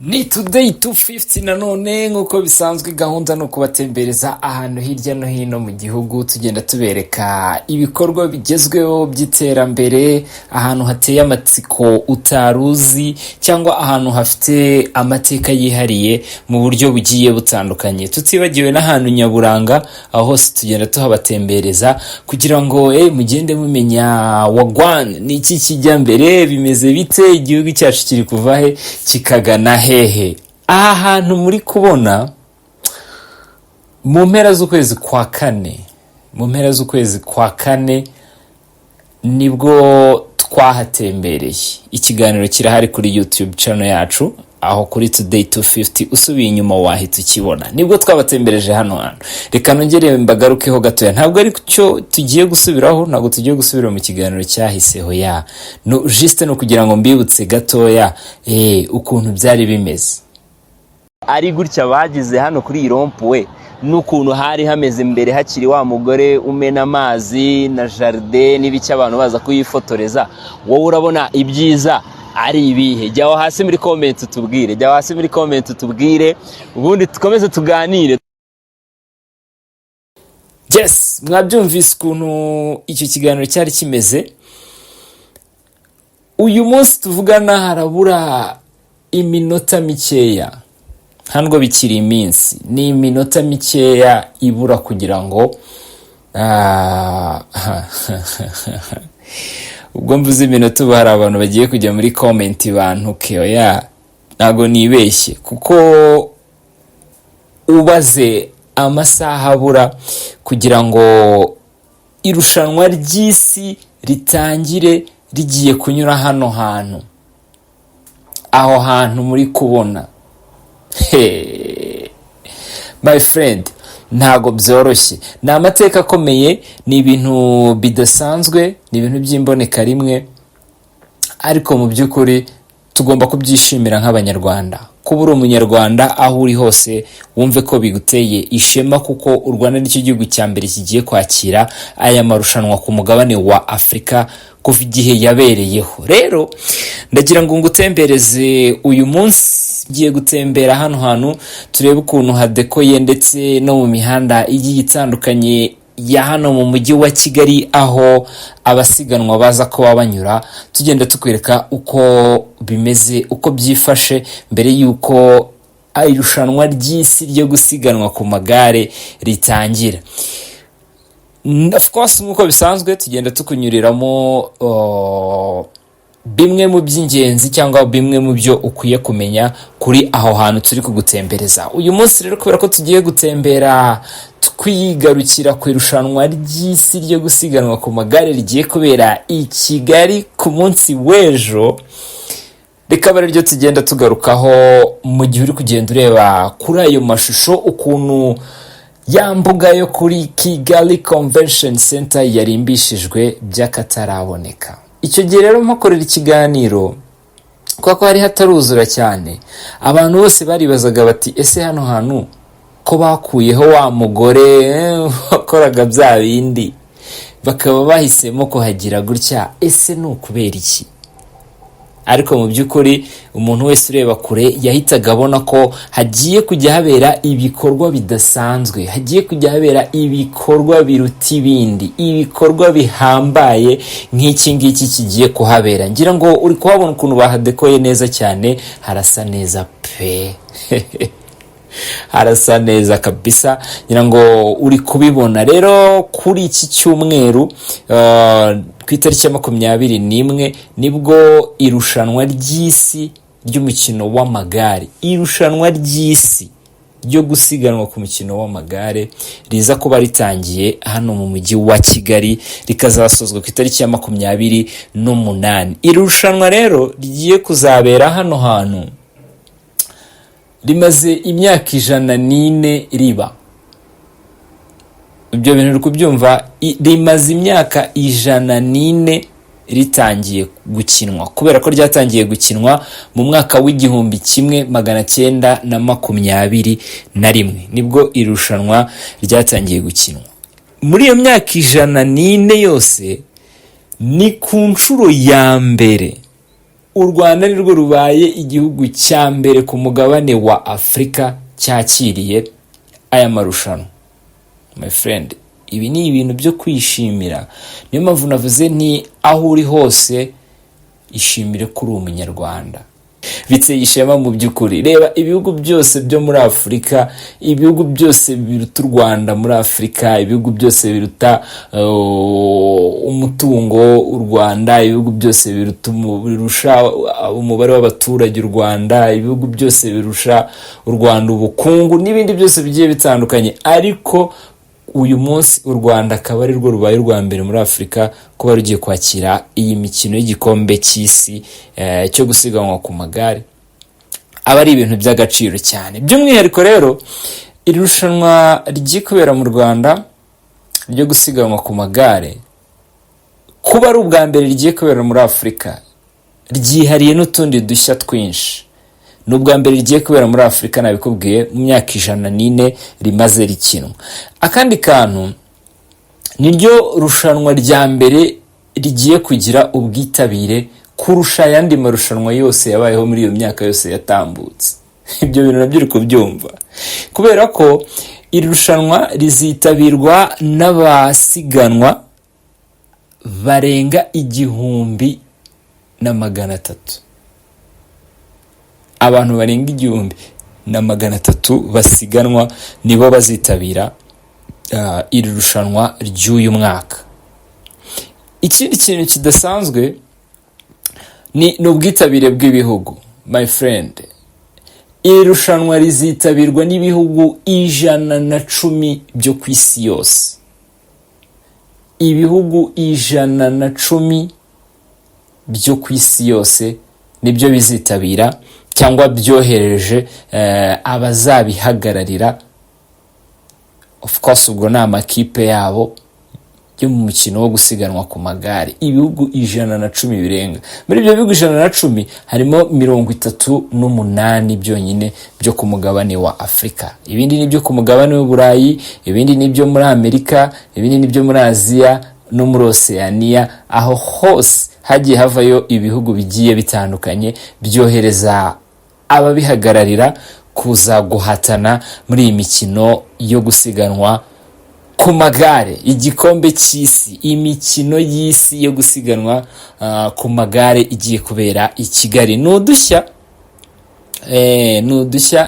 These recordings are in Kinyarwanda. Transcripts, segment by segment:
Ni today 250 nanone nk'uko bisanzwe gahunda no kubatembereza ahantu hirya no hino mu gihugu tugenda tubereka ibikorwa bigezweho by'iterambere, ahantu hateye amatsiko utaruzi cyangwa ahantu hafite amateka yihariye mu buryo bugiye butandukanye. Tutibagiwe n'ahantu nyaburanga, aho hose tugenda tuhabatembereza kugira ngo mugende mumenya wagwan ni iki kijya mbere, bimeze bite, igihugu cyacu kiri kuva he kikagana hehe. Aha hantu muri kubona mu mpera z'ukwezi kwa kane nibwo twahatembereye. Ikiganiro kirahari kuri YouTube channel yacu, aho kuri Today 250 usubiye inyuma wahita ukibona. Nibwo twabatembereje hano hantu. Reka nongere mbagarukeho gatoya. Ntabwo ari cyo tugiye gusubiraho, ntabwo tugiye gusubira mu kiganiro cyahiseho ya. No juste no kugira ngo mbibutse gatoya ukuntu byari bimeze. Ari gutya bagize hano kuri irompuwe, n'ukuntu hari hameze mbere hakiri wa mugore umena amazi na jardin n'ibiki abantu baza kuyifotoreza. Wowe urabona ibyiza ari ibihe? Jya hasi muri comment utubwire, ubundi tukomeze tuganire. Yes, mwabyumvise ukuntu icyo kiganiro cyari kimeze. Uyu munsi tuvugana harabura iminota mikeya, ntabwo bikiri iminsi, ni iminota mikeya ibura kugira ngo ubwo mvuze iminota ubu hari abantu bagiye kujya muri comment bantuke. Oya, ntabwo nibeshye, kuko ubaze amasaha abura kugira ngo irushanwa ry'isi ritangire rigiye kunyura hano hantu. Aho hantu muri kubona, my friend, ntago byoroshye. Ni amateka akomeye, ni ibintu bidasanzwe, ni ibintu by'imboneka rimwe, ariko mu by'ukuri tugomba kubyishimira nk'abanyarwanda. Kuba uri umunyarwanda aho uri hose wumve ko biguteye ishema, kuko u Rwanda nicyo gihugu cya mbere kigiye kwakira aya marushanwa ku mugabane wa Afrika kuva igihe yabereyeho. Rero ndagira ngo ngutembereze uyu munsi. Giye gutembera hano hantu turebe ukuntu hadekoye, ndetse no mu mihanda igiye itandukanye ya hano mu mujyi wa Kigali, aho abasiganwa baza ko banyura. Tugenda tukwereka uko bimeze, uko byifashe mbere yuko irushanwa ry'isi ryo gusiganwa ku magare ritangira. Of course, nk'uko bisanzwe tugenda tukunyuriramo bimwe mu by'ingenzi cyangwa bimwe mu byo ukwiye kumenya kuri aho hantu turi kugutembereza. Uyu munsi rero kubera ko tugiye gutembera twigarukira ku irushanwa ry'isi ryo gusiganwa ku magare rigiye kubera i Kigali ku munsi w'ejo, reka bare ryo tugenda tugarukaho mu gihe uri kugenda ureba kuri ayo mashusho ukuntu ya mbuga yo kuri Kigali Convention Center yarimbishijwe by'akataraboneka. Icyo gihe rero mpakorera ikiganiro kuko hari hataruzura cyane, abantu bose baribazaga bati ese hano hantu ko bakuyeho wa mugore wakoraga bya bindi bakaba bahisemo kuhagira gutya, ese ni ukubera iki? Ariko mu by'ukuri umuntu wese ureba kure yahitaga abona ko hagiye kujya habera ibikorwa bidasanzwe, hagiye kujya habera ibikorwa biruta ibindi, ibikorwa bihambaye nk'iki ngiki kigiye kuhabera. Ngira ngo uri kuhabona ukuntu bahadekoye neza cyane, harasa neza pe harasa neza kabisa, ngira ngo uri kubibona. Rero kuri iki cyumweru ku itariki ya 21 nibwo irushanwa ry'isi ry'umukino w'amagare, irushanwa ry'isi ryo gusiganwa ku mukino w'amagare riza kuba ritangiye hano mu mujyi wa Kigali, rikazasozwa ku itariki ya 28. Irushanwa rero rigiye kuzabera hano hantu rimaze imyaka 104 riba. Ibyo bintu uri kubyumva, rimaze imyaka 104 ritangiye gukinwa, kubera ko ryatangiye gukinwa mu mwaka w'1921 nibwo irushanwa ryatangiye gukinwa. Muri iyo myaka 104 yose ni ku nshuro ya mbere u Rwanda nirwo rubaye igihugu cya mbere ku mugabane wa Afurika cyakiriye aya marushanwa. My friend, ibi ni ibintu byo kwishimira. Niyo mpamvu navuze ni aho uri hose ishimire kuri umunyarwanda. Biteye ishema mu by'ukuri. Reba ibihugu byose byo muri Afurika, ibihugu byose biruta u Rwanda muri Afurika, ibihugu byose biruta umutungo u Rwanda, ibihugu byose birusha umubare w'abaturage u Rwanda, ibihugu byose birusha u Rwanda ubukungu n'ibindi byose bigiye bitandukanye. Ariko uyu munsi u Rwanda akaba ari rwo rubaye urwa mbere muri Afurika kuba rugiye kwakira iyi mikino y'igikombe cy'isi cyo gusiganwa ku magare. Aba ari ibintu by'agaciro cyane. By'umwihariko rero iri rushanwa rigiye kubera mu Rwanda ryo gusiganwa ku magare, kuba ari ubwa mbere rigiye kubera muri Afurika, ryihariye n'utundi dushya twinshi. N'ubwa mbere rigiye kubera muri Afurika, nabikubwiye, mu myaka 104 rimaze rikinwa. Akandi kantu, niryo rushanwa rya mbere rigiye kugira ubwitabire kurusha ayandi marushanwa yose yabayeho muri iyo myaka yose yatambutse. Ibyo bintu nabyo uri kubyumva, kubera ko iri rushanwa rizitabirwa n'abasiganwa barenga 1,300. Abantu barenga 1,300 basiganwa nibo bazitabira iri rushanwa ry'uyu mwaka. Ikindi kintu kidasanzwe ni ubwitabire bw'ibihugu. My friend, iri rushanwa rizitabirwa n'ibihugu 110 byo ku isi yose. Ibihugu 110 byo ku isi yose nibyo bizitabira cyangwa byohereje abazabihagararira. Of course ubwo ni amakipe yabo yo mu mukino wo gusiganwa ku magare. Ibihugu 110 birenga. Muri ibyo bihugu 110 harimo 38 byonyine byo ku mugabane wa Afurika. Ibindi ni byo ku mugabane w'Uburayi, ibindi ni byo muri Amerika, ibindi ni byo muri Aziya no muri Oceania. Aho hose hagiye havayo ibihugu bigiye bitandukanye byohereza ababihagararira kuza guhatana muri iyi mikino yo gusiganwa ku magare. Igikombe cy'isi, imikino y'isi yo gusiganwa ku magare igiye kubera i Kigali. Nudushya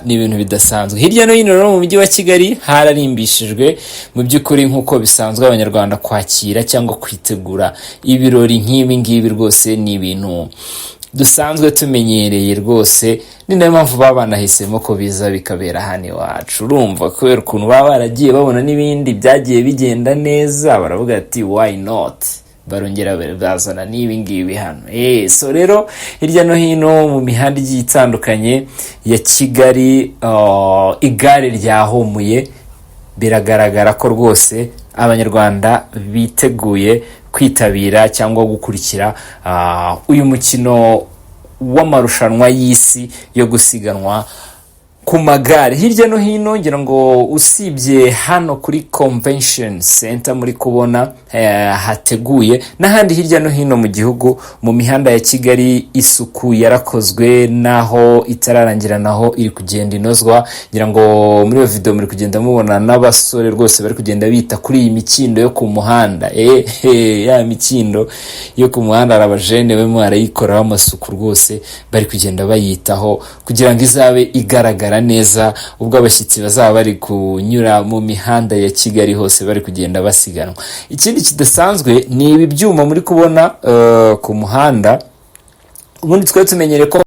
ni ibintu bidasanzwe. Hirya no hino mu mujyi wa Kigali hararimbishijwe mu by'ukuri nk'uko bisanzwe abanyarwanda kwakira cyangwa kwitegura ibirori nk'ibi ngibi. Rwose ni ibintu dusanzwe tumenyereye rwose. Ni nayo mpamvu baba banahisemo ko biza bikabera hano iwacu. Urumva kubera ukuntu baba baragiye babona n'ibindi byagiye bigenda neza, baravuga ati why not, barongera bazana n'ibi ngibi hano. So rero hirya no hino mu mihanda igiye itandukanye ya Kigali, igare ryahumuye. Biragaragara ko rwose abanyarwanda biteguye kwitabira cyangwa gukurikira uyu mukino w'amarushanwa y'isi yo gusiganwa ku magare. Hirya no hino ngira ngo usibye hano kuri Convention Center muri kubona hateguye, n'ahandi hirya no hino mu gihugu mu mihanda ya Kigali isuku yarakozwe, naho itararangira naho iri kugenda inozwa. Ngira ngo muri iyo video muri kugenda mubona n'abasore rwose bari kugenda bita kuri iyi mikindo yo ku muhanda. Ya mikindo yo ku muhanda arabajene bemwe arayikoraho amasuku rwose, bari kugenda bayitaho kugira ngo izabe igaragara neza ubwo abashyitsi bazaba bari kunyura mu mihanda ya Kigali hose bari kugenda basiganwa. Ikindi kidasanzwe ni ibi byuma muri kubona ku muhanda. Ubundi twari tumenyereye ko